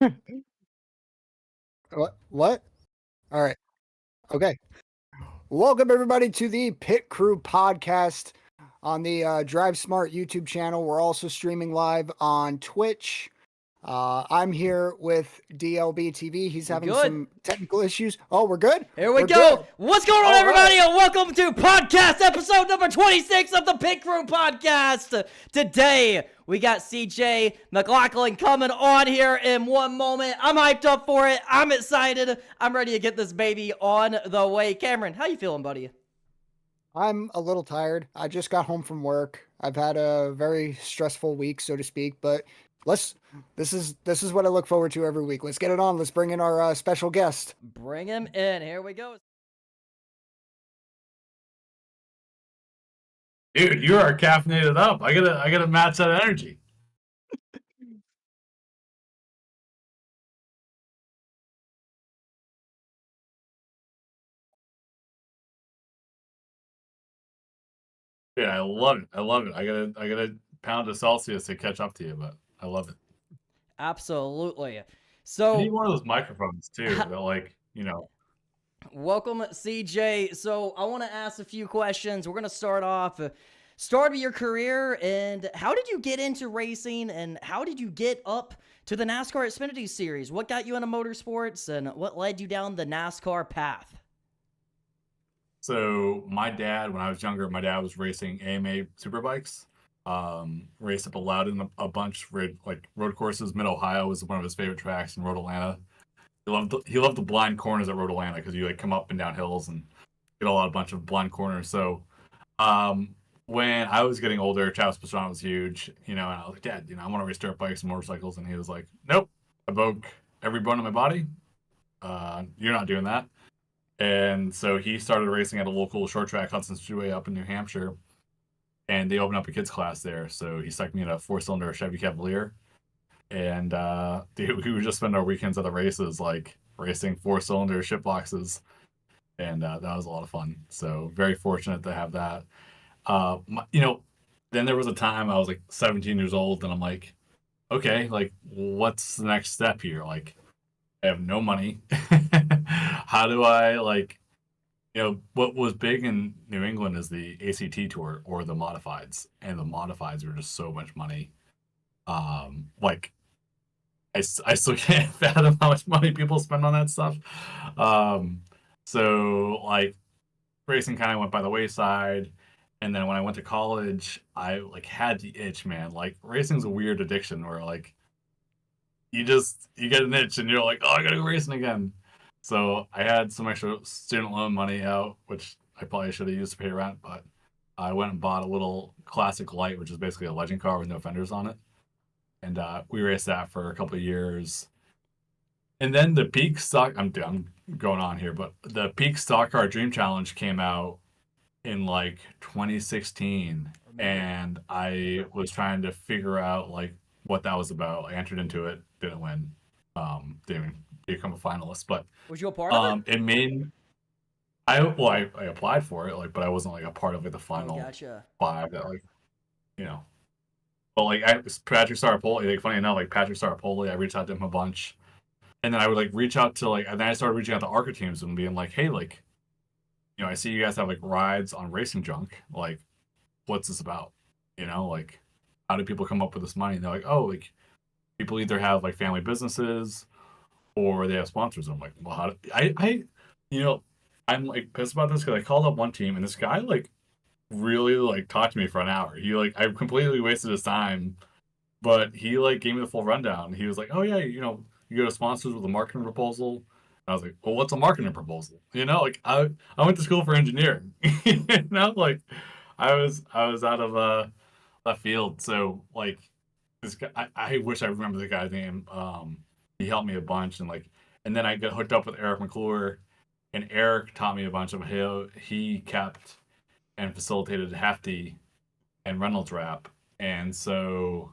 What? What? All right. Okay. Welcome everybody to the Pit Crew podcast on the DriveSmart YouTube channel. We're also streaming live on Twitch. I'm here with DLBTV. He's We having good? some technical issues. Oh, we're good. Here we We're go. good. What's going on, All everybody? right. And welcome to podcast episode number 26 of the Pit Crew podcast. Today, we got CJ McLaughlin coming on here in one moment. I'm hyped up for it. I'm excited. I'm ready to get this baby on the way. Cameron, how you feeling, buddy? I'm a little tired. I just got home from work. I've had a very stressful week, so to speak, but let's this is what I look forward to every week. Let's get it on. Let's bring in our special guest. Bring him in. Here we go. Dude, you are caffeinated up. I gotta match that energy. Yeah, I love it. I love it. I gotta pound of Celsius to catch up to you, but I love it. Absolutely. I So, need one of those microphones too. That welcome, CJ. So I want to ask a few questions. We're going to start off, start of your career, and how did you get into racing, and how did you get up to the NASCAR Xfinity Series? What got you into motorsports, and what led you down the NASCAR path? So my dad, when I was younger, my dad was racing AMA superbikes. Raced up a Loudon a bunch, like road courses. Mid Ohio was one of his favorite tracks, in Road Atlanta. He loved the blind corners at Road Atlanta because you like come up and down hills and get a bunch of blind corners. So when I was getting older, Travis Pastrana was huge, and I was like, Dad, I want to race dirt bikes and motorcycles, and he was like, Nope, I broke every bone in my body. You're not doing that. And so he started racing at a local short track, Hudson Speedway up in New Hampshire, and they opened up a kids class there. So he stuck me in a 4-cylinder Chevy Cavalier, and dude, we would just spend our weekends at the races, like racing 4-cylinder ship boxes, and that was a lot of fun. So very fortunate to have that. Then there was a time I was like 17 years old, and I'm like, okay, like what's the next step here? Like, I have no money. How do I what was big in New England is the ACT tour or the modifieds, and the modifieds were just so much money. Like I still can't fathom how much money people spend on that stuff. So like racing kind of went by the wayside. And then when I went to college, I like had the itch, man. Like racing's a weird addiction where like you get an itch and you're like, oh, I gotta go racing again. So I had some extra student loan money out, which I probably should have used to pay rent, but I went and bought a little classic light, which is basically a legend car with no fenders on it. And we raced that for a couple of years. And then the peak stock, I'm going on here, but the peak stock car dream challenge came out in like 2016. And I was trying to figure out like what that was about. I entered into it, didn't win, didn't even become a finalist, but Was you a part of it? it made I applied for it, like, but I wasn't like a part of like the final Gotcha. 5 that you know. But like Patrick Starapoli, like funny enough, like Patrick Starapoli, I reached out to him a bunch, and then I would like reach out to and then I started reaching out to ARCA teams and being like, hey, like, I see you guys have like rides on Racing Junk, like, what's this about? Like, how do people come up with this money? And they're like, oh, like people either have like family businesses or they have sponsors. I'm like, well, how do I'm like pissed about this because I called up one team and this guy like really like talked to me for an hour. He like I completely wasted his time, but he like gave me the full rundown. He was like, oh yeah, you go to sponsors with a marketing proposal. And I was like, well, what's a marketing proposal? Like I went to school for engineering. Like I was out of left field. So like this guy, I wish I remember the guy's name. He helped me a bunch, and then I got hooked up with Eric McClure, and Eric taught me a bunch of how he kept and facilitated Hefty and Reynolds Wrap, and so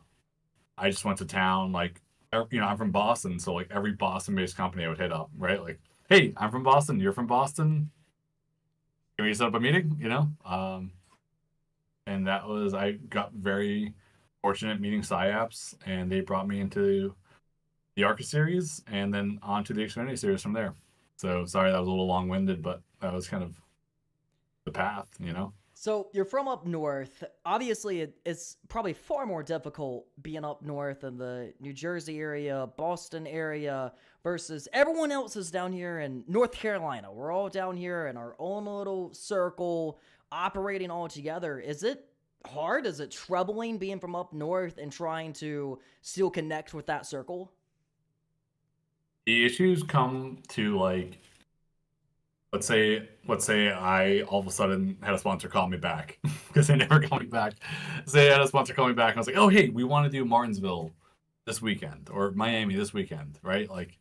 I just went to town. Like, I'm from Boston, so like every Boston-based company I would hit up, right? Like, hey, I'm from Boston. You're from Boston. Can we set up a meeting? And I got very fortunate meeting SciAps, and they brought me into the ARCA series, and then on to the Xfinity series from there. So sorry that was a little long-winded, but that was kind of the path, you know? So you're from up north. Obviously, it's probably far more difficult being up north in the New Jersey area, Boston area, versus everyone else is down here in North Carolina. We're all down here in our own little circle, operating all together. Is it hard? Is it troubling being from up north and trying to still connect with that circle? The issues come to like, let's say I all of a sudden had a sponsor call me back because they never call me back. Say I had a sponsor call me back and I was like, oh hey, we want to do Martinsville this weekend or Miami this weekend, right? Like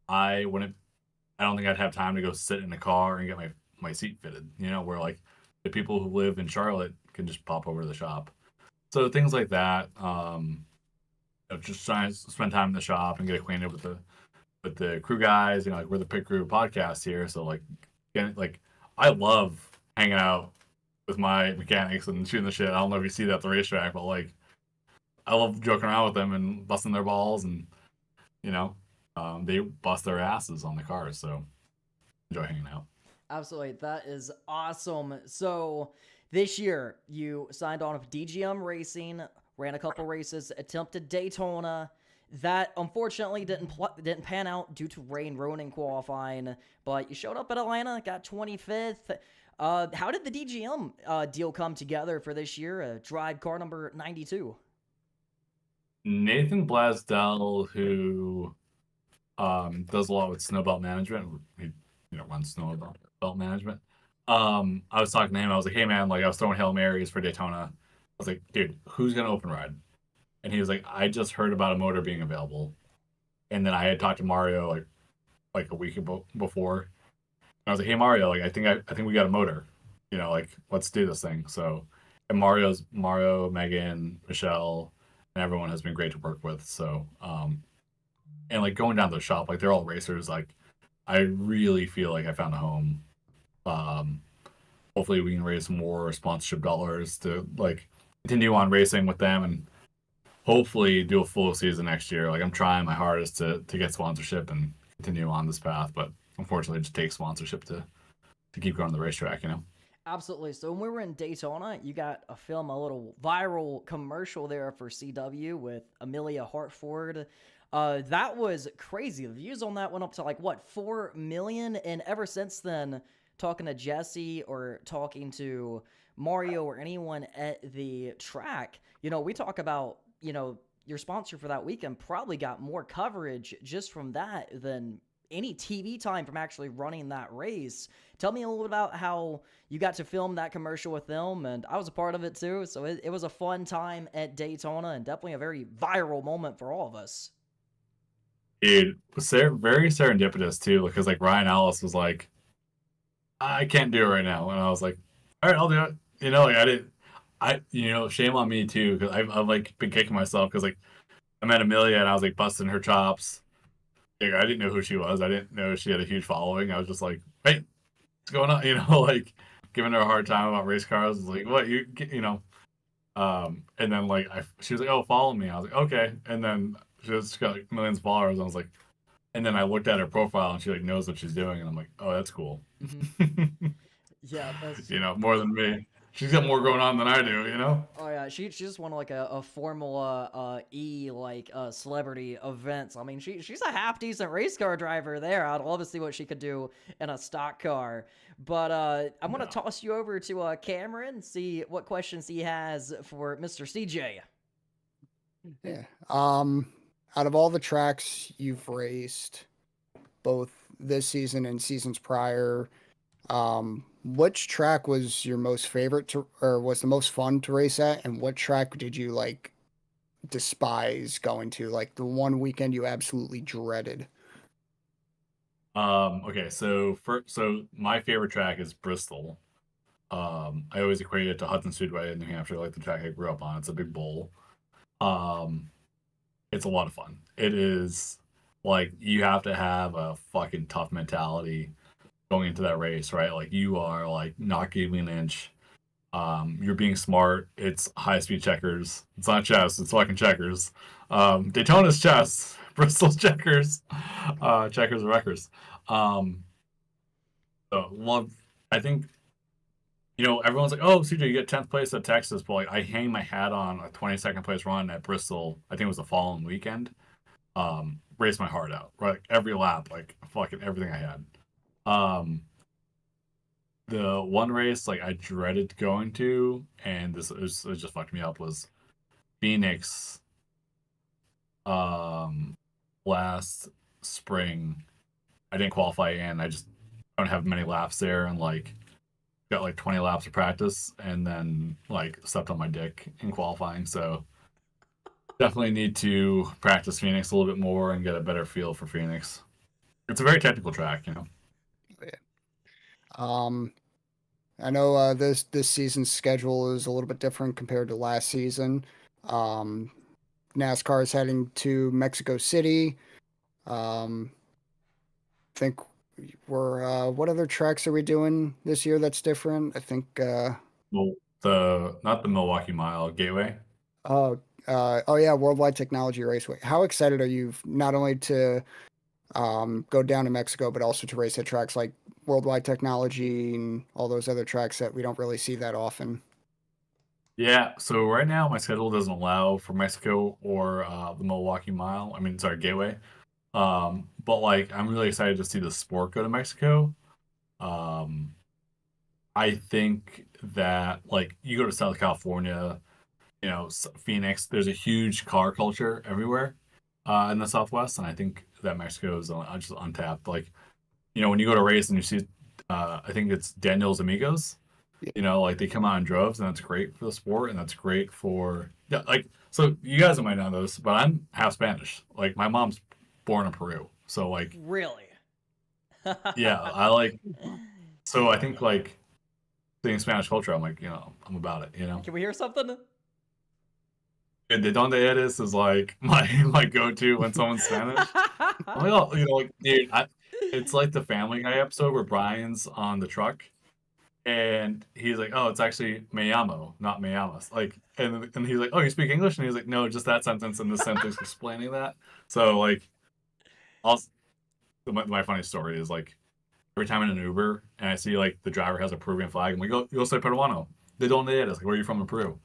I don't think I'd have time to go sit in a car and get my seat fitted, you know, where like the people who live in Charlotte can just pop over to the shop. So things like that, just trying to spend time in the shop and get acquainted with the crew guys, you know, like we're the Pit Crew podcast here. So like, I love hanging out with my mechanics and shooting the shit. I don't know if you see that at the racetrack, but like, I love joking around with them and busting their balls, and you know, they bust their asses on the cars. So enjoy hanging out. Absolutely. That is awesome. So this year you signed on with DGM Racing, ran a couple races, attempted Daytona. That unfortunately didn't pan out due to rain ruining qualifying, but you showed up at Atlanta, got 25th. How did the DGM deal come together for this year? Drive car number 92. Nathan Blasdell, who does a lot with snowbelt management. He runs snowbelt management. I was talking to him. I was like, hey man, like I was throwing Hail Marys for Daytona. I was like, dude, who's gonna open ride? And he was like, I just heard about a motor being available. And then I had talked to Mario like a week before. And I was like, hey Mario, like I think we got a motor. You know, like let's do this thing. So and Mario, Megan, Michelle, and everyone has been great to work with. So and like going down to the shop, like they're all racers. Like I really feel like I found a home. Hopefully we can raise more sponsorship dollars to like continue on racing with them and hopefully do a full season next year. Like I'm trying my hardest to get sponsorship and continue on this path, but unfortunately it just takes sponsorship to keep going on the racetrack, you know? Absolutely. So when we were in Daytona, you got a little viral commercial there for CW with Amelia Hartford. That was crazy. The views on that went up to like, what, 4 million? And ever since then, talking to Jesse or talking to Mario or anyone at the track, you know, we talk about, you know, your sponsor for that weekend probably got more coverage just from that than any TV time from actually running that race. Tell me a little bit about how you got to film that commercial with them, and I was a part of it too, so it was a fun time at Daytona and definitely a very viral moment for all of us. It was very serendipitous too, because like Ryan Ellis was like, I can't do it right now, and I was like, all right, I'll do it. You know, like shame on me too, because I've like been kicking myself because like I met Amelia and I was like busting her chops. Like, I didn't know who she was. I didn't know she had a huge following. I was just like, hey, what's going on? You know, like giving her a hard time about race cars. Like, what you know? And then like she was like, oh, follow me. I was like, okay. And then she got like millions of followers. And I was like, and then I looked at her profile and she like knows what she's doing. And I'm like, oh, that's cool. Mm-hmm. Yeah, that's... you know, more than me. She's got more going on than I do, you know? Oh yeah, she just won like a Formula E like celebrity events. I mean, she's a half decent race car driver there. I'd love to see what she could do in a stock car. But I'm gonna toss you over to Cameron and see what questions he has for Mr. CJ. Yeah. Out of all the tracks you've raced, both this season and seasons prior, which track was your most favorite or was the most fun to race at, and what track did you like despise going to, like the one weekend you absolutely dreaded? Okay, so my favorite track is Bristol. I always equate it to Hudson Speedway in New Hampshire, like the track I grew up on. It's a big bowl. It's a lot of fun. It is like you have to have a fucking tough mentality going into that race, right? Like you are like not giving an inch. You're being smart. It's high speed checkers. It's not chess. It's fucking checkers. Daytona's chess, Bristol Checkers, Checkers and Wreckers. So love. I think everyone's like, "Oh, CJ, you get 10th place at Texas," but like I hang my hat on a 22nd place run at Bristol. I think it was the following weekend. Raced my heart out, right? Like, every lap, like fucking everything I had. The one race like I dreaded going to, and it just fucked me up, was Phoenix. Last spring, I didn't qualify in. I just don't have many laps there, and like got like 20 laps of practice, and then like stepped on my dick in qualifying. So definitely need to practice Phoenix a little bit more and get a better feel for Phoenix. It's a very technical track, I know this season's schedule is a little bit different compared to last season. NASCAR is heading to Mexico City. Think we're what other tracks are we doing this year that's different? I think Well, not the Milwaukee Mile, Gateway. oh yeah, Worldwide Technology Raceway. How excited are you not only to go down to Mexico, but also to race at tracks like Worldwide Technology and all those other tracks that we don't really see that often? Yeah, so right now my schedule doesn't allow for Mexico or the Milwaukee Mile. I mean, sorry, Gateway. But like I'm really excited to see the sport go to Mexico. I think that like you go to South California, Phoenix, there's a huge car culture everywhere in the Southwest, and I think that Mexico is just untapped. Like, when you go to race and you see, I think it's Daniel's Amigos, like they come out in droves, and that's great for the sport, and that's great for, yeah, like, so you guys might not know this, but I'm half Spanish. Like, my mom's born in Peru. So, like, Really? yeah, so I think, like, seeing Spanish culture, I'm like, I'm about it, Can we hear something? De donde eres is like my go-to when someone's Spanish. I'm like, oh, like, dude, it's like the Family Guy episode where Brian's on the truck, and he's like, oh, it's actually me llamo, not me llamas. Like, and he's like, oh, you speak English? And he's like, no, just that sentence and this sentence explaining that. So, like, my funny story is, like, every time in an Uber and I see, like, the driver has a Peruvian flag, I'm like, yo soy peruano. De donde eres? Like, where are you from in Peru?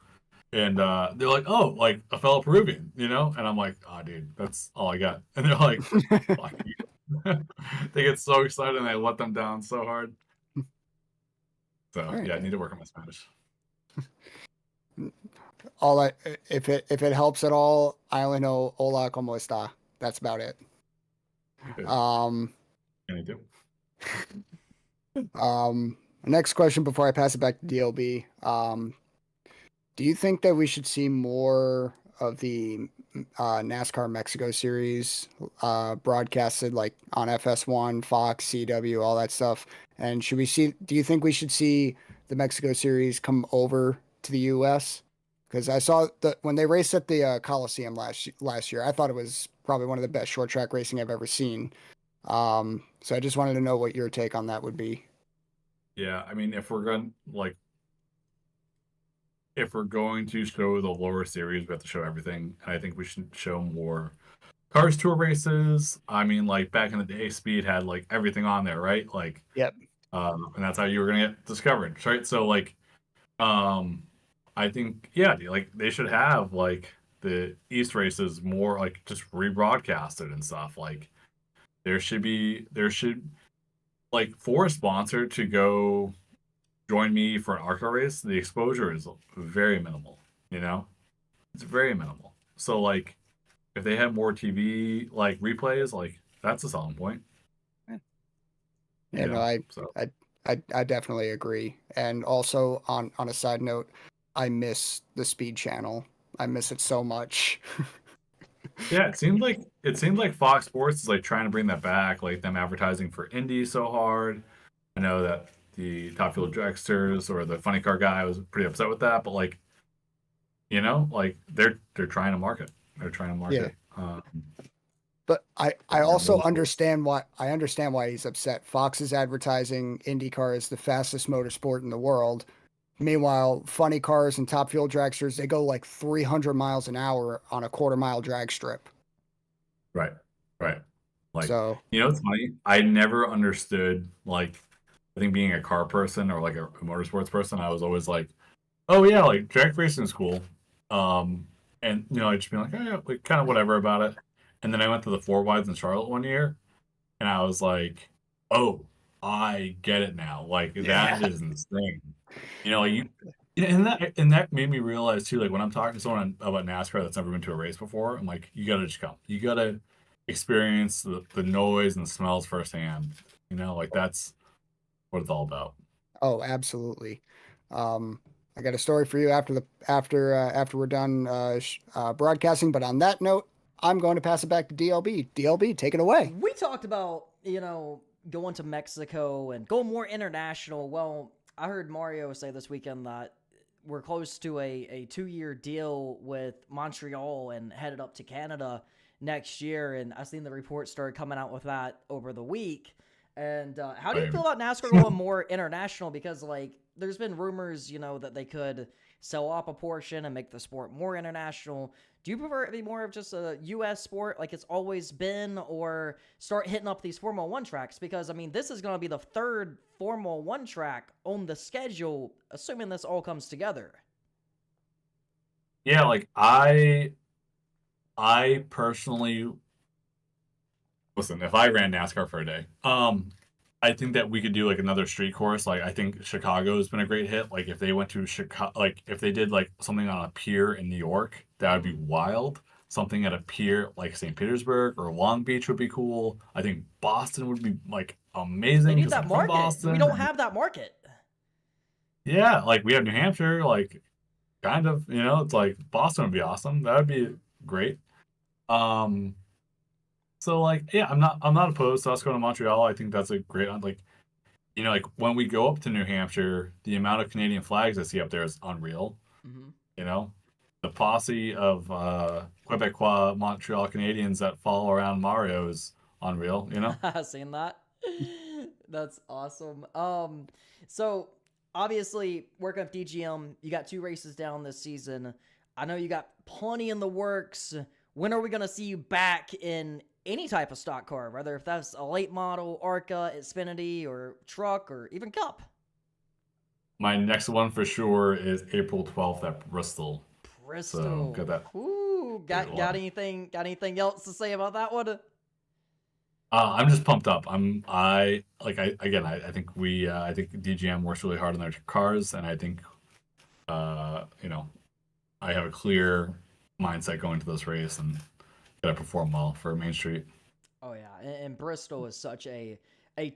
And they're like, oh, like a fellow Peruvian, And I'm like, oh, dude, that's all I got. And they're like, fuck you. They get so excited and I let them down so hard. So, right. Yeah, I need to work on my Spanish. If it helps at all, I only know hola, como está. That's about it. Good. Me too. Next question before I pass it back to DLB. Do you think that we should see more of the NASCAR Mexico Series broadcasted, like on FS1, Fox, CW, all that stuff? And do you think we should see the Mexico Series come over to the US? Because I saw that when they raced at the Coliseum last year, I thought it was probably one of the best short track racing I've ever seen. So I just wanted to know what your take on that would be. Yeah, I mean, if we're going to show the lower series, we have to show everything. And I think we should show more Cars Tour races. I mean, like back in the day, Speed had like everything on there, right? Like, yep. And that's how you were gonna get discovered, right? So like, I think like they should have like the East races more like just rebroadcasted and stuff. Like there should like for a sponsor to go join me for an ARCA race, the exposure is very minimal, It's very minimal. So, like, if they had more TV, like, replays, like, that's a selling point. Yeah, no, I definitely agree. And also, on a side note, I miss the Speed channel. I miss it so much. Yeah, it seemed like Fox Sports is, like, trying to bring that back, like, them advertising for Indy so hard. I know that the Top Fuel Dragsters or the Funny Car guy was pretty upset with that, but like, like they're trying to market. They're trying to market. Yeah. But I also understand why he's upset. Fox is advertising IndyCar as the fastest motorsport in the world. Meanwhile, Funny Cars and Top Fuel Dragsters, they go like 300 miles an hour on a quarter-mile drag strip. Right. Right. Like, So it's funny. I never understood, like, I think being a car person or like a motorsports person, I was always like, oh yeah, like drag racing is cool. And I just be like, oh yeah, like kind of whatever about it. And then I went to the four wides in Charlotte one year, and I was like, oh, I get it now. Like yeah. that is insane. Like and that made me realize too, like when I'm talking to someone about NASCAR that's never been to a race before, I'm like, you gotta just come. You gotta experience the noise and the smells firsthand. Like that's what it's all about. Oh, absolutely. I got a story for you after we're done broadcasting. But on that note, I'm going to pass it back to DLB. DLB, take it away. We talked about, going to Mexico and going more international. Well, I heard Mario say this weekend that we're close to a 2-year deal with Montreal and headed up to Canada next year. And I've seen the reports started coming out with that over the week. And how do you feel about NASCAR going more international? Because, like, there's been rumors, that they could sell off a portion and make the sport more international. Do you prefer it to be more of just a U.S. sport like it's always been, or start hitting up these Formula 1 tracks? Because, I mean, this is going to be the third Formula 1 track on the schedule, assuming this all comes together. Yeah, like I personally, listen, if I ran NASCAR for a day, I think that we could do like another street course. Like I think Chicago has been a great hit. Like if they went to Chicago, like if they did like something on a pier in New York, that would be wild. Something at a pier like St. Petersburg or Long Beach would be cool. I think Boston would be like amazing. They need 'cause that I'm from market. Boston. We don't have that market. Yeah, like we have New Hampshire, like kind of, it's like Boston would be awesome. That would be great. Um, so like, yeah, I'm not opposed to us going to Montreal. I think that's a great, like when we go up to New Hampshire, the amount of Canadian flags I see up there is unreal. Mm-hmm. The posse of Quebecois Montreal Canadians that follow around Mario is unreal. Seen that? That's awesome. So obviously working with DGM, you got 2 races down this season. I know you got plenty in the works. When are we gonna see you back in any type of stock car, whether if that's a late model, ARCA, Xfinity, or truck, or even Cup? My next one for sure is April 12th at Bristol. Bristol. So got that. Ooh, got anything else to say about that one? I'm just pumped up. I think I think DGM works really hard on their cars, and I think, I have a clear mindset going to this race and gotta perform well for Main Street. Oh yeah, and Bristol is such a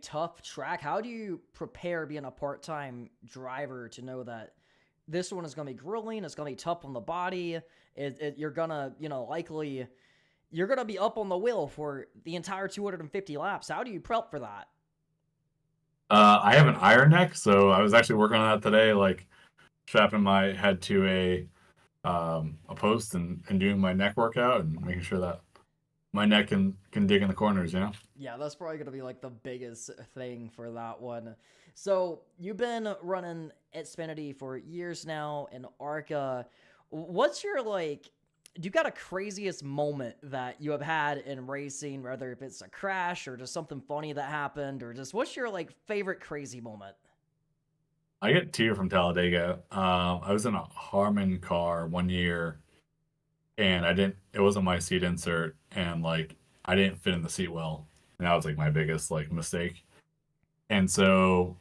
tough track. How do you prepare being a part-time driver to know that this one is going to be grueling, it's going to be tough on the body, you're going to, likely, you're going to be up on the wheel for the entire 250 laps. How do you prep for that? I have an iron neck, so I was actually working on that today, like strapping my head to a post and doing my neck workout and making sure that my neck can dig in the corners, Yeah, that's probably going to be like the biggest thing for that one. So you've been running Xfinity for years now in ARCA. What's your do you got a craziest moment that you have had in racing, whether if it's a crash or just something funny that happened, or just what's your favorite crazy moment? I get 2 from Talladega. I was in a Harman car one year, and it wasn't my seat insert, and I didn't fit in the seat well. And that was my biggest mistake. And so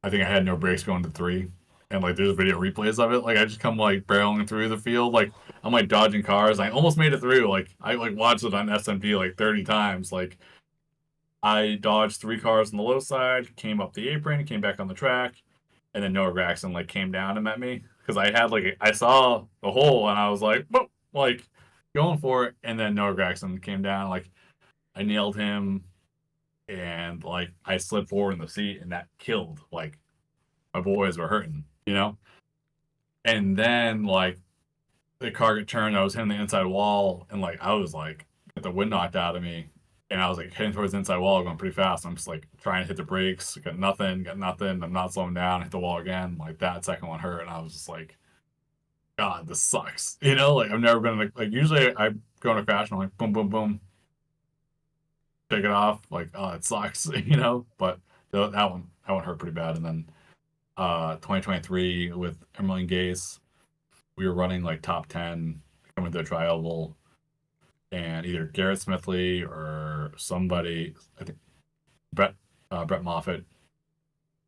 I think I had no brakes going to 3. And there's video replays of it. I just come barreling through the field. I'm dodging cars. I almost made it through. I watched it on SMP 30 times. I dodged 3 cars on the low side, came up the apron, came back on the track, and then Noah Gragson came down and met me. Because I had I saw the hole and I was boop, going for it. And then Noah Gragson came down, I nailed him, and I slid forward in the seat, and that killed. My boys were hurting, And then the car got turned, I was hitting the inside wall, and I was get the wind knocked out of me, and I was heading towards the inside wall, going pretty fast. I'm just trying to hit the brakes, got nothing. I'm not slowing down, hit the wall again. That second one hurt, and I was just God, this sucks. I've never been usually I go in a crash and I'm boom, boom, boom, shake it off. Like, oh, it sucks, you know. But that one hurt pretty bad. And then 2023 with Emily Gase, we were running like top 10 coming to the tri-oval, and either Garrett Smithley or somebody, I think Brett Moffitt,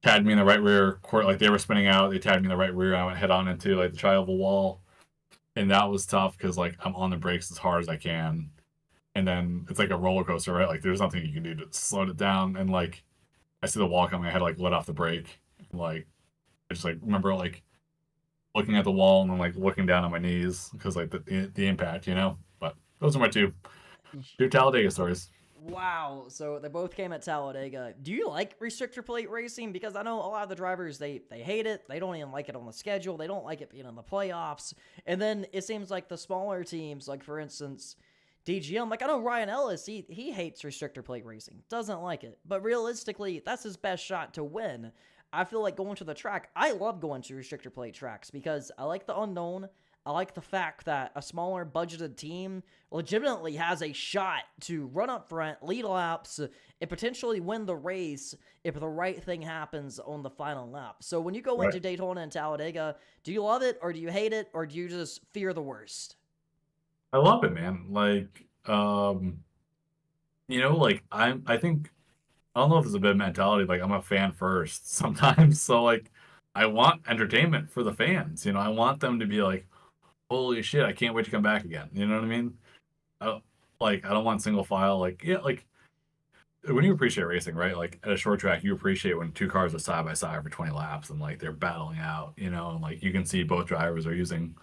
tagged me in the right rear court. Like they were spinning out, they tagged me in the right rear. I went head on into like the tri-oval wall, and that was tough because like I'm on the brakes as hard as I can, and then it's like a roller coaster, right? Like there's nothing you can do to slow it down, and like I see the wall coming, I had to like let off the brake, and, like I just like remember like looking at the wall and then like looking down on my knees because like the impact, you know. But those are my two Talladega stories. Wow, so they both came at Talladega. Do you like restrictor plate racing? Because I know a lot of the drivers, they hate it. They don't even like it on the schedule. They don't like it being in the playoffs. And then it seems like the smaller teams, like for instance, DGM, like I know Ryan Ellis, he hates restrictor plate racing. Doesn't like it. But realistically, that's his best shot to win. I feel like going to the track, I love going to restrictor plate tracks because I like the unknown. I like the fact that a smaller budgeted team legitimately has a shot to run up front, lead laps, and potentially win the race if the right thing happens on the final lap. So when you go into Daytona and Talladega, do you love it or do you hate it or do you just fear the worst? I love it, man. Like, you know, like I think I don't know if it's a bit of mentality. Like I'm a fan first sometimes, so like I want entertainment for the fans. You know, I want them to be like, holy shit, I can't wait to come back again. You know what I mean? Like I don't want single file. Like yeah, like when you appreciate racing, right? Like at a short track, you appreciate when two cars are side by side for 20 laps and like they're battling out. You know, and like you can see both drivers are using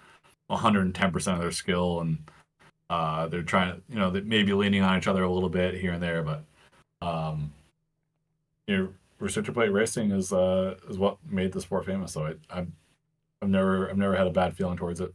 110% of their skill, and they're trying to, you know, they may be leaning on each other a little bit here and there, but you know, restrictor plate racing is what made the sport famous. So I've never had a bad feeling towards it.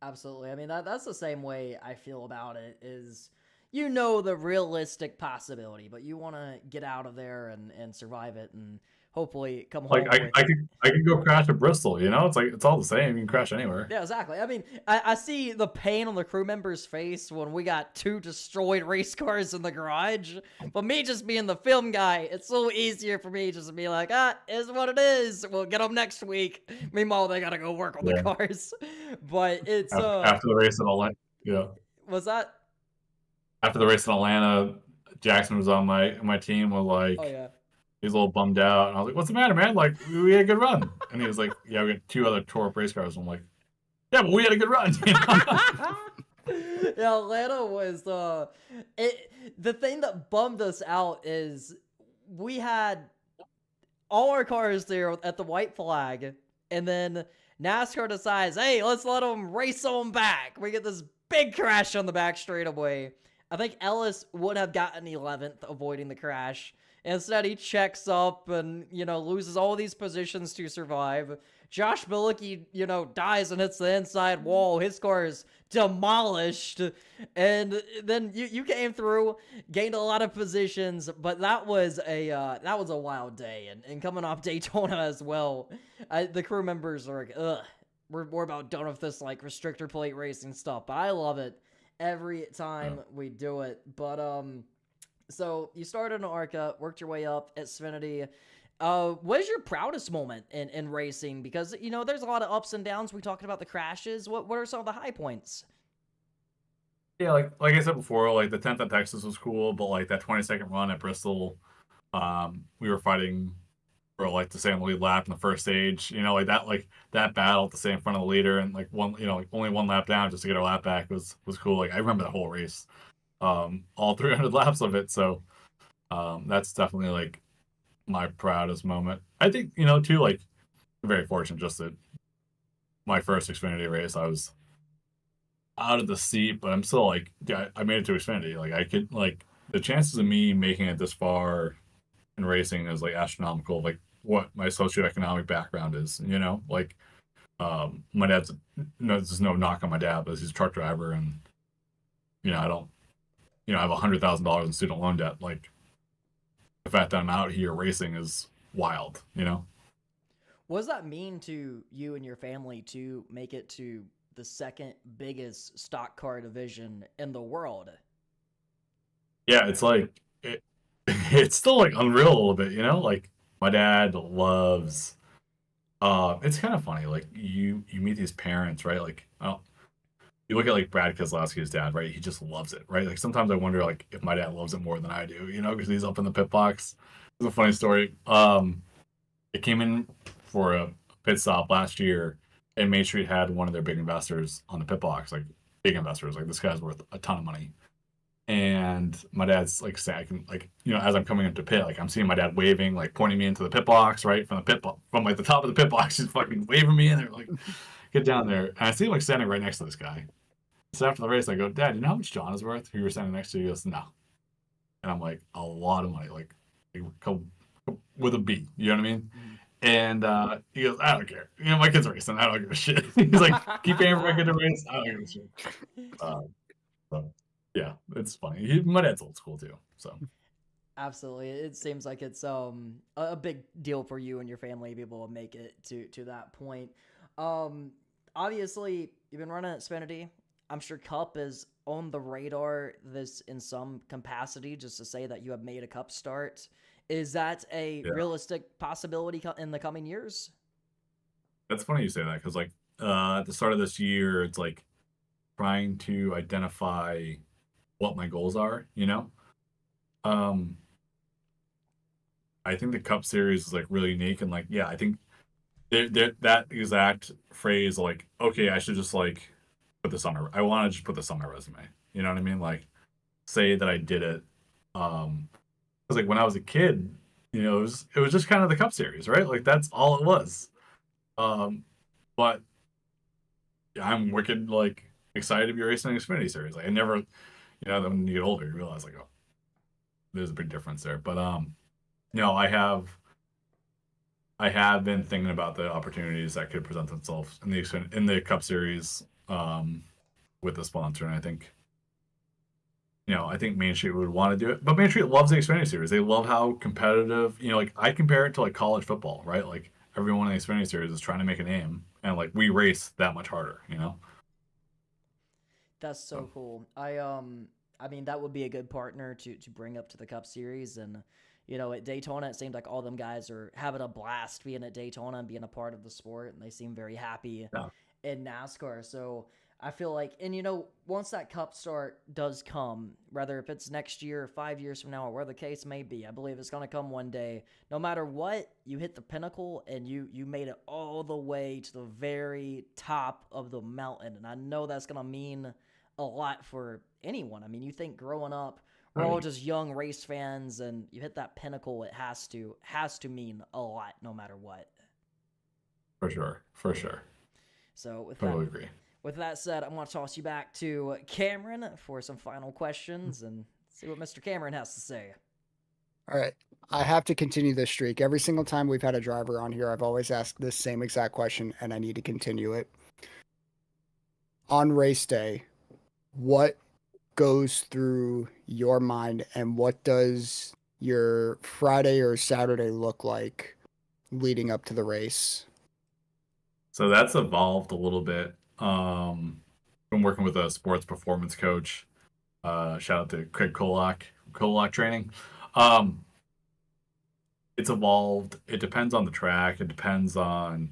Absolutely. I mean, that's the same way I feel about it is, you know, the realistic possibility, but you want to get out of there and survive it and hopefully come home Like I could go crash at Bristol, you know? It's like it's all the same. You can crash anywhere. Yeah, exactly. I mean, I see the pain on the crew member's face when we got 2 destroyed race cars in the garage. But me just being the film guy, it's so easier for me just to be like, is what it is. We'll get them next week. Meanwhile, they gotta go work on the cars. But it's after the race in Atlanta. Yeah. Was that after the race in Atlanta? Jackson was on my team. Was like, oh yeah. He was a little bummed out, and I was like, "What's the matter, man? Like, we had a good run." And he was like, "Yeah, we got 2 other tore up race cars." And I'm like, "Yeah, but we had a good run." Yeah, Atlanta was the thing that bummed us out is we had all our cars there at the white flag, and then NASCAR decides, hey, let's let them race on back. We get this big crash on the back straightaway. I think Ellis would have gotten 11th, avoiding the crash. Instead, he checks up and, you know, loses all these positions to survive. Josh Bilicki, you know, dies and hits the inside wall. His car is demolished. And then you came through, gained a lot of positions, but that was a wild day. And coming off Daytona as well, the crew members are like, ugh, we're about done with this, like, restrictor plate racing stuff. But I love it every time we do it. But, so you started in ARCA, worked your way up at Xfinity. What is your proudest moment in racing? Because, you know, there's a lot of ups and downs. We talked about the crashes. What are some of the high points? Yeah, like I said before, like the 10th at Texas was cool, but like that 22nd run at Bristol, we were fighting for like to stay on the lead lap in the first stage. You know, like that battle to stay in front of the leader and like one, you know, like only 1 lap down just to get our lap back was cool. Like I remember the whole race. All 300 laps of it. So that's definitely like my proudest moment. I think, you know, too, like I'm very fortunate just that my first Xfinity race, I was out of the seat, but I'm still like, yeah, I made it to Xfinity. Like I could, like the chances of me making it this far in racing is like astronomical. Like what my socioeconomic background is, you know, like my dad's, there's no knock on my dad, but he's a truck driver, and you know, I have $100,000 in student loan debt. Like the fact that I'm out here racing is wild, you know? What does that mean to you and your family to make it to the second biggest stock car division in the world? Yeah, it's like, it's still like unreal a little bit, you know? Like my dad loves it's kind of funny. Like you meet these parents, right? Like you look at like Brad Keselowski's dad, right? He just loves it, right? Like sometimes I wonder like if my dad loves it more than I do, you know, because he's up in the pit box. It's a funny story. It came in for a pit stop last year, and Main Street had one of their big investors on the pit box, like big investors, like this guy's worth a ton of money. And my dad's like saying, like, you know, as I'm coming into pit, like I'm seeing my dad waving, like pointing me into the pit box, right? From like the top of the pit box, he's fucking waving me in there, like, get down there. And I see him like standing right next to this guy. So after the race, I go, Dad, you know how much John is worth? Who you were standing next to? He goes, no. And I'm like, a lot of money, like with a B, you know what I mean? And he goes, I don't care. You know, my kid's racing. I don't give a shit. He's like, keep paying for my kid to race. I don't give a shit. So, yeah, it's funny. My dad's old school too. So Absolutely. It seems like it's a big deal for you and your family to be able to make it to that point. Obviously, you've been running at Xfinity. I'm sure Cup is on the radar this in some capacity, just to say that you have made a Cup start. Is that a realistic possibility in the coming years? that's funny you say that because like at the start of this year, it's like trying to identify what my goals are, you know? I think the Cup Series is like really unique and like, yeah, I think that exact phrase, like, okay, I should just like put this on I want to just put this on my resume. You know what I mean? Like say that I did it. Because like when I was a kid, you know, it was just kind of the Cup Series, right? Like that's all it was. But yeah, I'm wicked like excited to be racing an Xfinity Series. Like I never, you know, then when you get older, you realize like, oh, there's a big difference there. But no, I have been thinking about the opportunities that could present themselves in the Cup Series with the sponsor, and I think, you know, I think Main Street would want to do it, but Main Street loves the Xfinity Series. They love how competitive, you know, like I compare it to like college football, right? Like everyone in the Xfinity Series is trying to make a name, and like we race that much harder, you know. That's so cool. I mean, that would be a good partner to bring up to the Cup Series. And, you know, at Daytona, it seems like all them guys are having a blast being at Daytona and being a part of the sport, and they seem very happy in NASCAR. So I feel like, and, you know, once that Cup start does come, whether if it's next year or 5 years from now or where the case may be, I believe it's going to come one day. No matter what, you hit the pinnacle and you made it all the way to the very top of the mountain. And I know that's going to mean a lot for anyone. I mean, you think growing up, we're all just young race fans, and you hit that pinnacle, it has to mean a lot no matter what. For sure. So with totally agree. With that said, I'm going to toss you back to Cameron for some final questions and see what Mr. Cameron has to say. All right. I have to continue this streak. Every single time we've had a driver on here, I've always asked this same exact question, and I need to continue it. On race day, what goes through your mind, and what does your Friday or Saturday look like leading up to the race? So that's evolved a little bit. Been working with a sports performance coach. Shout out to Craig Kolak Training. It's evolved. It depends on the track. It depends on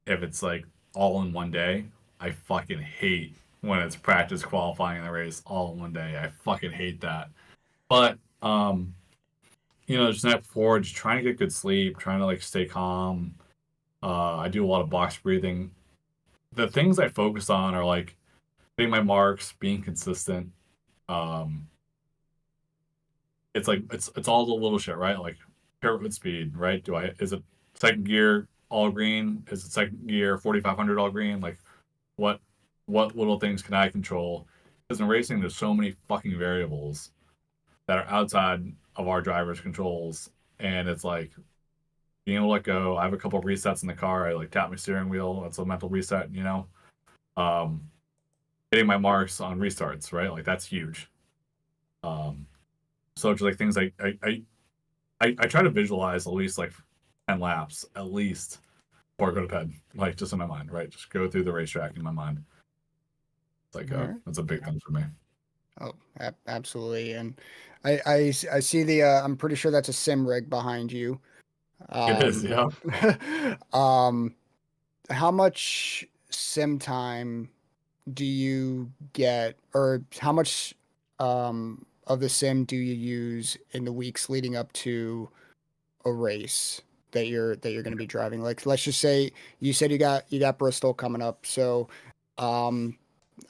if it's like all in one day. I fucking hate when it's practice, qualifying, and the race all in one day. I fucking hate that. But you know, just night before, just trying to get good sleep, trying to like stay calm. I do a lot of box breathing. The things I focus on are like hitting my marks, being consistent. It's like it's all the little shit, right? Like pivot speed, right? Is it second gear all green? Is it second gear 4500 all green? Like what little things can I control? Because in racing, there's so many fucking variables that are outside of our driver's controls, and it's like being able to let go. I have a couple of resets in the car. I like tap my steering wheel. That's a mental reset, you know. Hitting my marks on restarts, right? Like that's huge. So it's like things I try to visualize at least like 10 laps at least before I go to bed, like just in my mind, right? Just go through the racetrack in my mind. It's like that's a big thing for me. Oh, absolutely. And I see the I'm pretty sure that's a sim rig behind you. It is, yeah. Um, how much sim time do you get, or how much of the sim do you use in the weeks leading up to a race that you're going to be driving? Like, let's just say you said you got Bristol coming up, so um,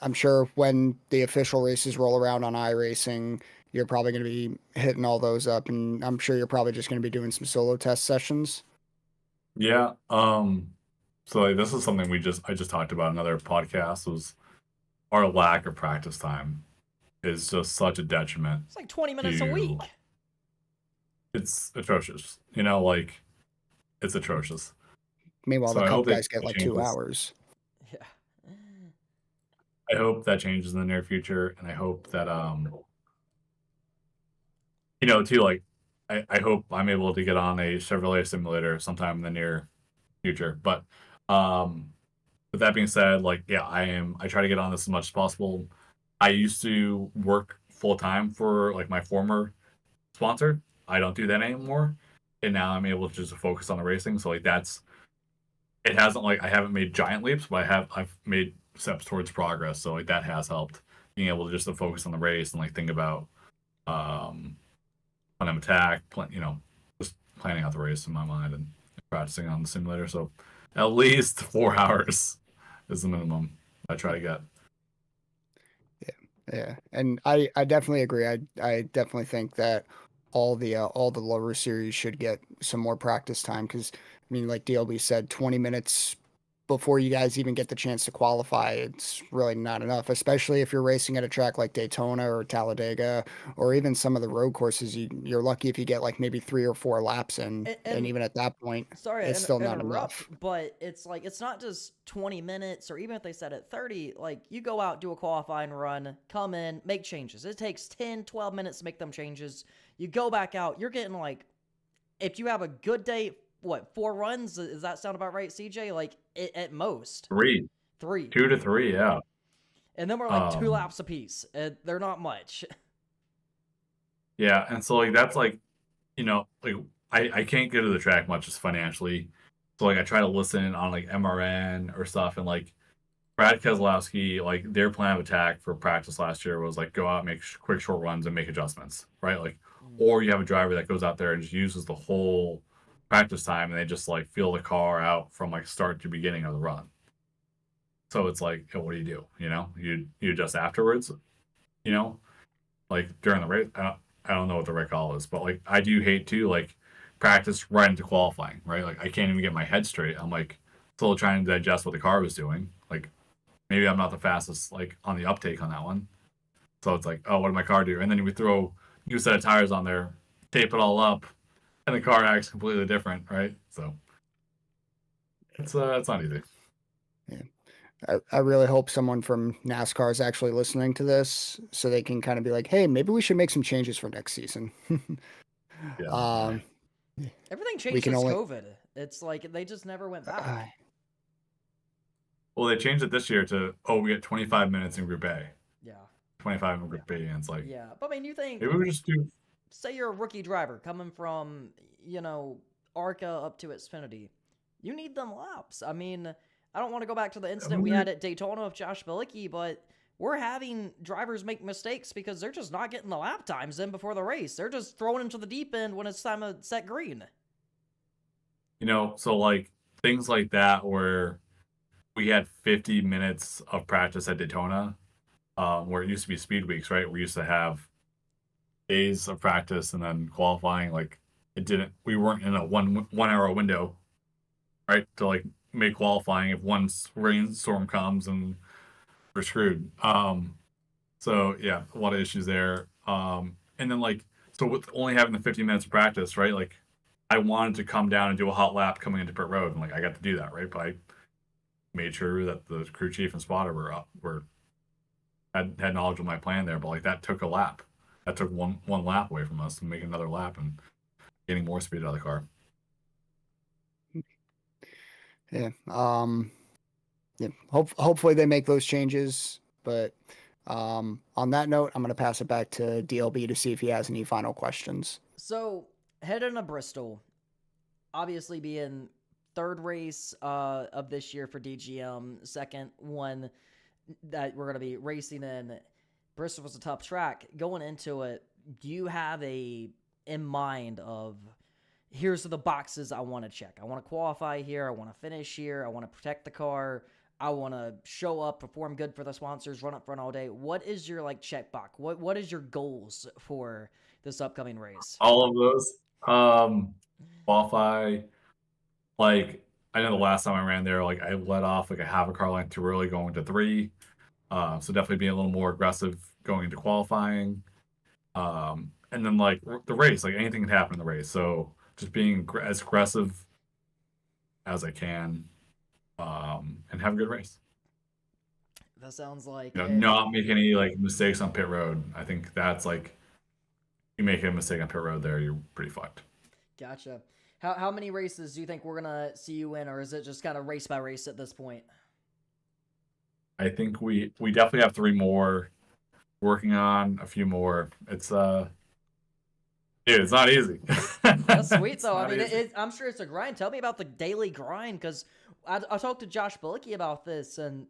I'm sure when the official races roll around on iRacing, you're probably going to be hitting all those up, and I'm sure you're probably just going to be doing some solo test sessions. Yeah. So like, this is something I just talked about in another podcast was our lack of practice time is just such a detriment It's like 20 minutes a to week. it's atrocious. You know, like it's atrocious. Meanwhile, So the I cup hope guys that get like 2 changes. hours. Yeah. I hope that changes in the near future, and I hope that too, like I hope I'm able to get on a Chevrolet simulator sometime in the near future. But with that being said, like yeah, I try to get on this as much as possible. I used to work full time for like my former sponsor. I don't do that anymore. And now I'm able to just focus on the racing. So like it hasn't like I haven't made giant leaps, but I've made steps towards progress. So like that has helped being able to just to focus on the race and like think about when I'm attack, just planning out the race in my mind and practicing on the simulator. So at least 4 hours is the minimum I try to get. Yeah, and I definitely agree. I definitely think that all the lower series should get some more practice time because I mean, like DLB said, 20 minutes before you guys even get the chance to qualify, it's really not enough, especially if you're racing at a track like Daytona or Talladega or even some of the road courses. You're lucky if you get like maybe 3 or 4 laps in, and And even at that point, sorry it's to still not interrupt, enough. but it's like it's not just 20 minutes or even if they said it 30, like you go out, do a qualifying run, come in, make changes. It takes 10, 12 minutes to make them changes. You go back out, you're getting like if you have a good day, what, 4 runs? Does that sound about right, CJ? Like at most Three, 3. 2 to 3, yeah. And then we're like 2 laps apiece. They're not much. Yeah, and so like that's like like I can't go to the track much just financially. So like I try to listen on like MRN or stuff and like Brad Keselowski, like their plan of attack for practice last year was like go out, make quick short runs and make adjustments, right? Like or you have a driver that goes out there and just uses the whole practice time and they just like feel the car out from like start to beginning of the run. So it's like, what do you do? You adjust afterwards, you know? Like during the race. I don't know what the right call is, but like I do hate to like practice right into qualifying, right? Like I can't even get my head straight. I'm like still trying to digest what the car was doing. Like maybe I'm not the fastest like on the uptake on that one. So it's like, oh, what did my car do? And then we throw a new set of tires on there, tape it all up, and the car acts completely different, right? So it's not easy. Yeah. I really hope someone from NASCAR is actually listening to this so they can kind of be like, hey, maybe we should make some changes for next season. Yeah. um, Everything we changed can since only, COVID. It's like they just never went back. Well, they changed it this year to we get 25 minutes in Group A, Yeah. 25 in Group B, and it's like Yeah. But I mean, you think, maybe we just do. say you're a rookie driver coming from, ARCA up to Xfinity. You need them laps. I mean, I don't want to go back to the incident we had at Daytona with Josh Bilicki, but we're having drivers make mistakes because they're just not getting the lap times in before the race. They're just throwing into the deep end when it's time to set green. So like things like that where we had 50 minutes of practice at Daytona, where it used to be speed weeks, right? We used to have days of practice and then qualifying. Like we weren't in a 1 hour window, right? To like make qualifying if one rainstorm comes and we're screwed. So yeah, a lot of issues there. And then like, so with only having the 50 minutes of practice, right? Like I wanted to come down and do a hot lap coming into pit road, and like I got to do that, right? But I made sure that the crew chief and spotter had knowledge of my plan there. But like that took a lap. That took one lap away from us and making another lap and getting more speed out of the car. yeah. Yeah. Hopefully they make those changes, but On that note, I'm going to pass it back to DLB to see if he has any final questions. So, heading to Bristol, obviously being third race of this year for DGM, second one that we're going to be racing in. Bristol was a tough track. Going into it, do you have in mind of, here's the boxes I want to check. I want to qualify here. I want to finish here. I want to protect the car. I want to show up, perform good for the sponsors, run up front all day. What is your check box? What is your goals for this upcoming race? All of those. Qualify. I know the last time I ran there, I let off a half a car length too early going to 3. So definitely being a little more aggressive going into qualifying. And then the race, anything can happen in the race. So just being as aggressive as I can, and have a good race. That sounds like not make any mistakes on pit road. I think that's you make a mistake on pit road there, you're pretty fucked. Gotcha. How many races do you think we're gonna see you in, or is it just kind of race by race at this point? I think we definitely have 3 more. Working on a few more. It's dude, it's not easy. That's sweet though. I mean, I'm sure it's a grind. Tell me about the daily grind, because I talked to Josh Bilicki about this, and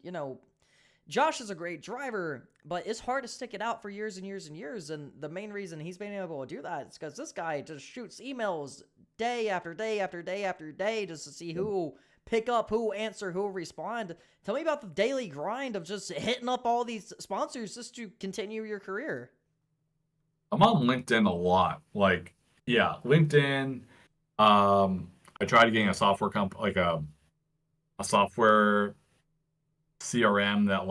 Josh is a great driver, but it's hard to stick it out for years and years and years. And the main reason he's been able to do that is because this guy just shoots emails day after day after day after day just to see who pick up, who answer, who respond. Tell me about the daily grind of just hitting up all these sponsors just to continue your career. I'm on LinkedIn a lot. LinkedIn. I tried getting a software company, a software CRM that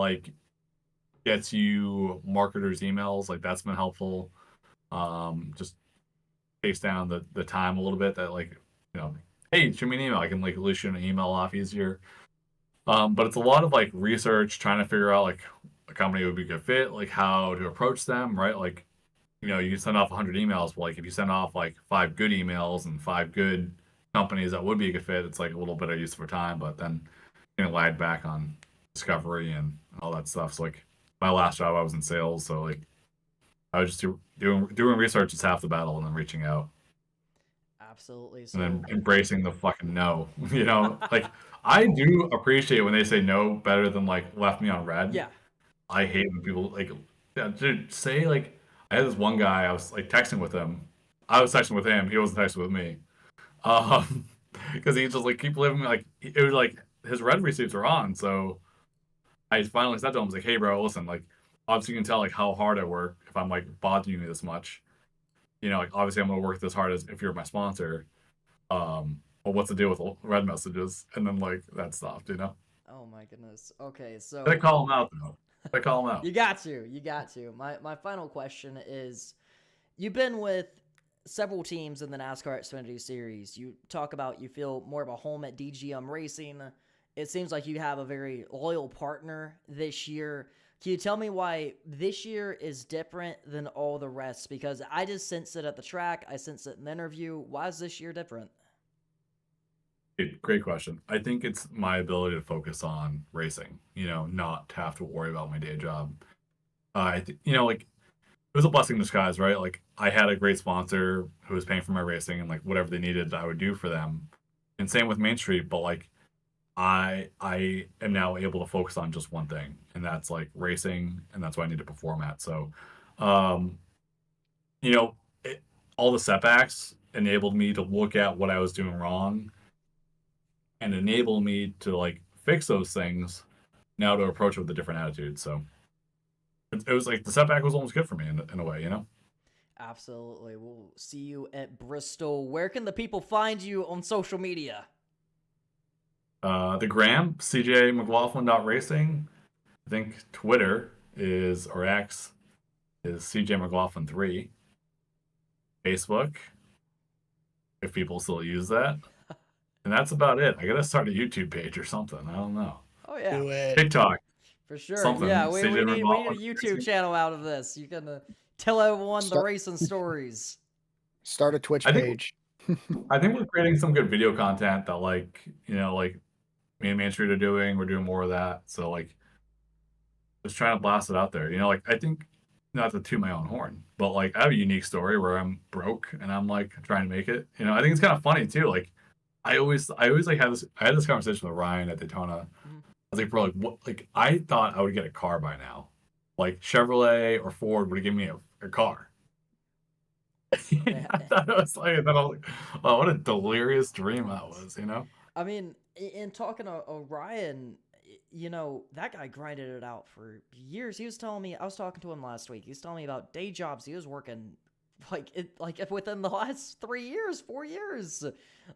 gets you marketers' emails. That's been helpful. Just takes down the time a little bit. That hey, shoot me an email. I can at least shoot an email off easier. But it's a lot of research, trying to figure out a company would be a good fit, how to approach them, right? You can send off 100 emails, but if you send off 5 good emails and 5 good companies that would be a good fit, it's a little bit of use of time, but then lag back on discovery and all that stuff. So my last job, I was in sales, so I was just doing research is half the battle, and then reaching out. Absolutely. So, and then embracing the fucking no. I do appreciate when they say no better than left me on red. Yeah. I hate when people dude, say I had this one guy, I was texting with him. I was texting with him, he wasn't texting with me. Because he just keep living it was his red receipts are on. So I finally said to him, I was hey bro, listen, obviously you can tell how hard I work if I'm bothering you this much. Obviously I'm gonna work this hard as if you're my sponsor. Well, what's the deal with red messages? And then that stopped, Oh my goodness. Okay, so I call him out though. I call him out. You got to. My final question is, you've been with several teams in the NASCAR Xfinity Series. You talk about you feel more of a home at DGM Racing. It seems like you have a very loyal partner this year. Can you tell me why this year is different than all the rest? Because I just sense it at the track. I sense it in the interview. Why is this year different? Great question. I think it's my ability to focus on racing, not to have to worry about my day job. It was a blessing in disguise, right? I had a great sponsor who was paying for my racing, and whatever they needed, I would do for them. And same with Main Street, but I am now able to focus on just one thing, and that's racing, and that's what I need to perform at. So, all the setbacks enabled me to look at what I was doing wrong and enable me to fix those things now, to approach it with a different attitude. So it was the setback was almost good for me in a way, Absolutely. We'll see you at Bristol. Where can the people find you on social media? The gram, cjmclaughlin.racing. I think Twitter or X is cjmclaughlin3. Facebook, if people still use that. And that's about it. I gotta start a YouTube page or something. I don't know. Oh yeah. Do it. TikTok. For sure. Something. Yeah, we need a McLaughlin. YouTube channel out of this. You can tell everyone the racing stories. Start a Twitch page. I think we're creating some good video content that me and Main Street are doing. We're doing more of that. So just trying to blast it out there. You know, like I think not to toot my own horn, but like I have a unique story where I'm broke and I'm like trying to make it. You know, I think it's kind of funny too. Like I always like I had this conversation with Ryan at Daytona. Mhm. I was like, bro, like what? Like I thought I would get a car by now. Like Chevrolet or Ford would have given me a car. I thought it was like, I was like, oh, what a delirious dream that was, you know? I mean, in talking to Orion, you know, that guy grinded it out for years. He was telling me, I was talking to him last week. He was telling me about day jobs he was working like within the last 3 years, 4 years,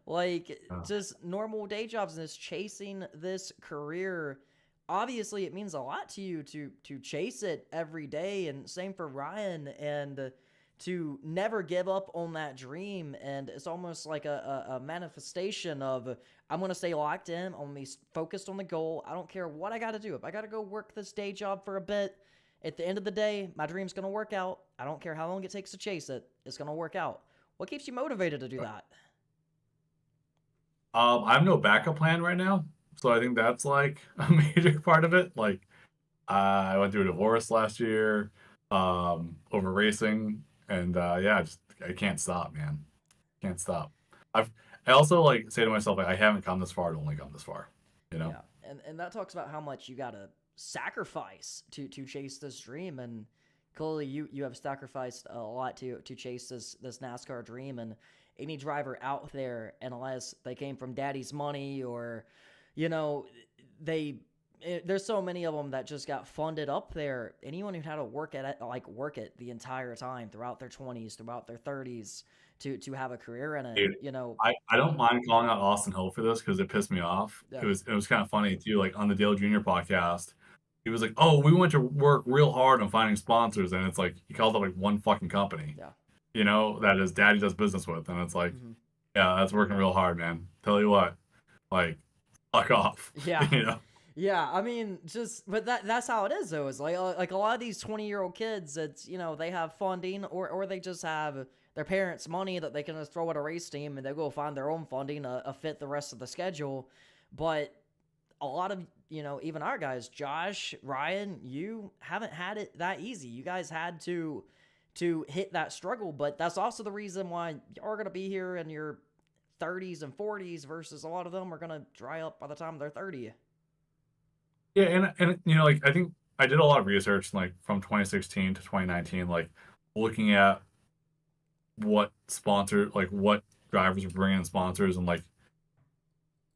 like just normal day jobs, and is chasing this career. Obviously, it means a lot to you to chase it every day, and same for Ryan, and to never give up on that dream. And it's almost like a manifestation of, I'm going to stay locked in, I'm going to be focused on the goal. I don't care what I got to do. If I got to go work this day job for a bit, at the end of the day, my dream's going to work out. I don't care how long it takes to chase it. It's going to work out. What keeps you motivated to do that? I have no backup plan right now. So I think that's like a major part of it. Like I went through a divorce last year, over racing. And yeah, I can't stop, man. Can't stop. I also like say to myself, like, I haven't come this far to only come this far. You know? Yeah. And that talks about how much you gotta sacrifice to chase this dream. And clearly you have sacrificed a lot to chase this NASCAR dream. And any driver out there, unless they came from daddy's money or, you know, there's so many of them that just got funded up there. Anyone who had to work it the entire time throughout their 20s, throughout their 30s to have a career in it. Dude, you know, I don't mind calling out Austin Hill for this because it pissed me off. Yeah. It was kind of funny too. Like on the Dale Jr. podcast, he was like, "Oh, we went to work real hard on finding sponsors," and it's like he called up like one fucking company. Yeah. You know, that his daddy does business with, and it's like, yeah, that's working real hard, man. Tell you what, like, fuck off. Yeah. You know. Yeah, I mean, but that's how it is, though. Is like a lot of these 20-year-old kids, it's, you know, they have funding or they just have their parents' money that they can just throw at a race team, and they go find their own funding to fit the rest of the schedule. But a lot of, you know, even our guys, Josh, Ryan, you haven't had it that easy. You guys had to hit that struggle, but that's also the reason why you're going to be here in your 30s and 40s versus a lot of them are going to dry up by the time they're 30. Yeah, and you know, like I think I did a lot of research like from 2016 to 2019, like looking at what drivers were bringing in sponsors, and like,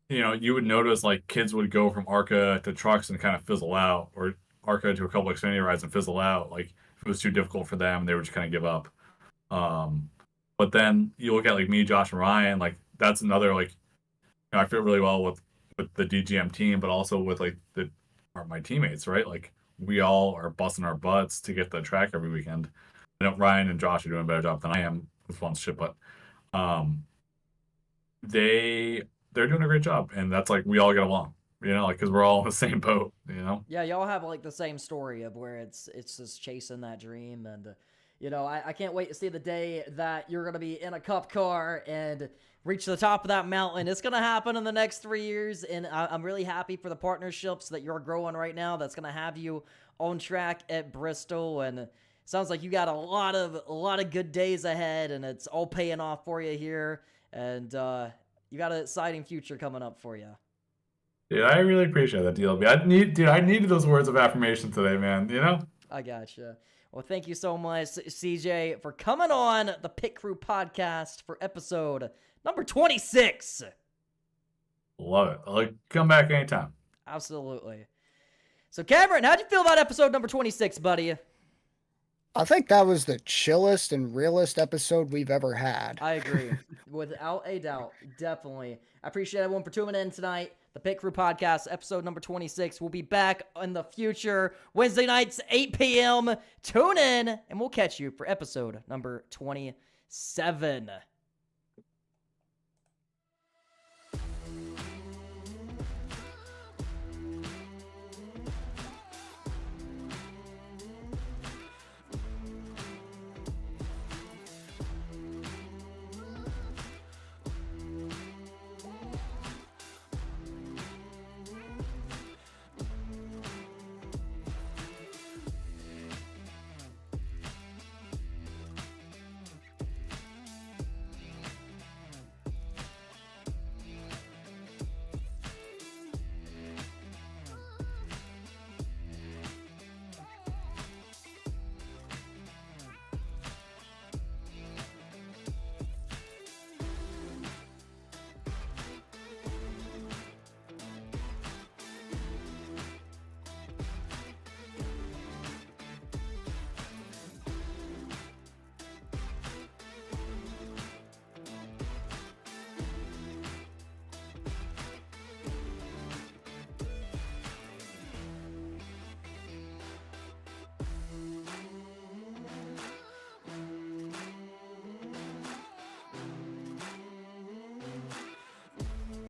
you know, you would notice like kids would go from ARCA to trucks and kind of fizzle out, or ARCA to a couple Xfinity rides and fizzle out. Like if it was too difficult for them, they would just kind of give up. But then you look at like me, Josh, and Ryan, like that's another, like, you know, I fit really well with the DGM team, but also with like my teammates, right? Like we all are busting our butts to get to the track every weekend. I know Ryan and Josh are doing a better job than I am with sponsorship, but they're doing a great job, and that's like we all get along, you know, like because we're all in the same boat, you know. Yeah, y'all have like the same story of where it's just chasing that dream, and you know, I can't wait to see the day that you're gonna be in a cup car and reach the top of that mountain. It's going to happen in the next 3 years, and I'm really happy for the partnerships that you're growing right now that's going to have you on track at Bristol, and it sounds like you got a lot of good days ahead, and it's all paying off for you here, and you got an exciting future coming up for you. Dude, I really appreciate that, DLB. I needed those words of affirmation today, man, you know? I gotcha. Well, thank you so much, CJ, for coming on the Pit Crew podcast for episode number 26. Love it. I'll come back anytime. Absolutely. So, Cameron, how'd you feel about episode number 26, buddy? I think that was the chillest and realest episode we've ever had. I agree. Without a doubt. Definitely. I appreciate everyone for tuning in tonight. The Pit Crew Podcast, episode number 26. We'll be back in the future, Wednesday nights, 8 p.m. Tune in, and we'll catch you for episode number 27.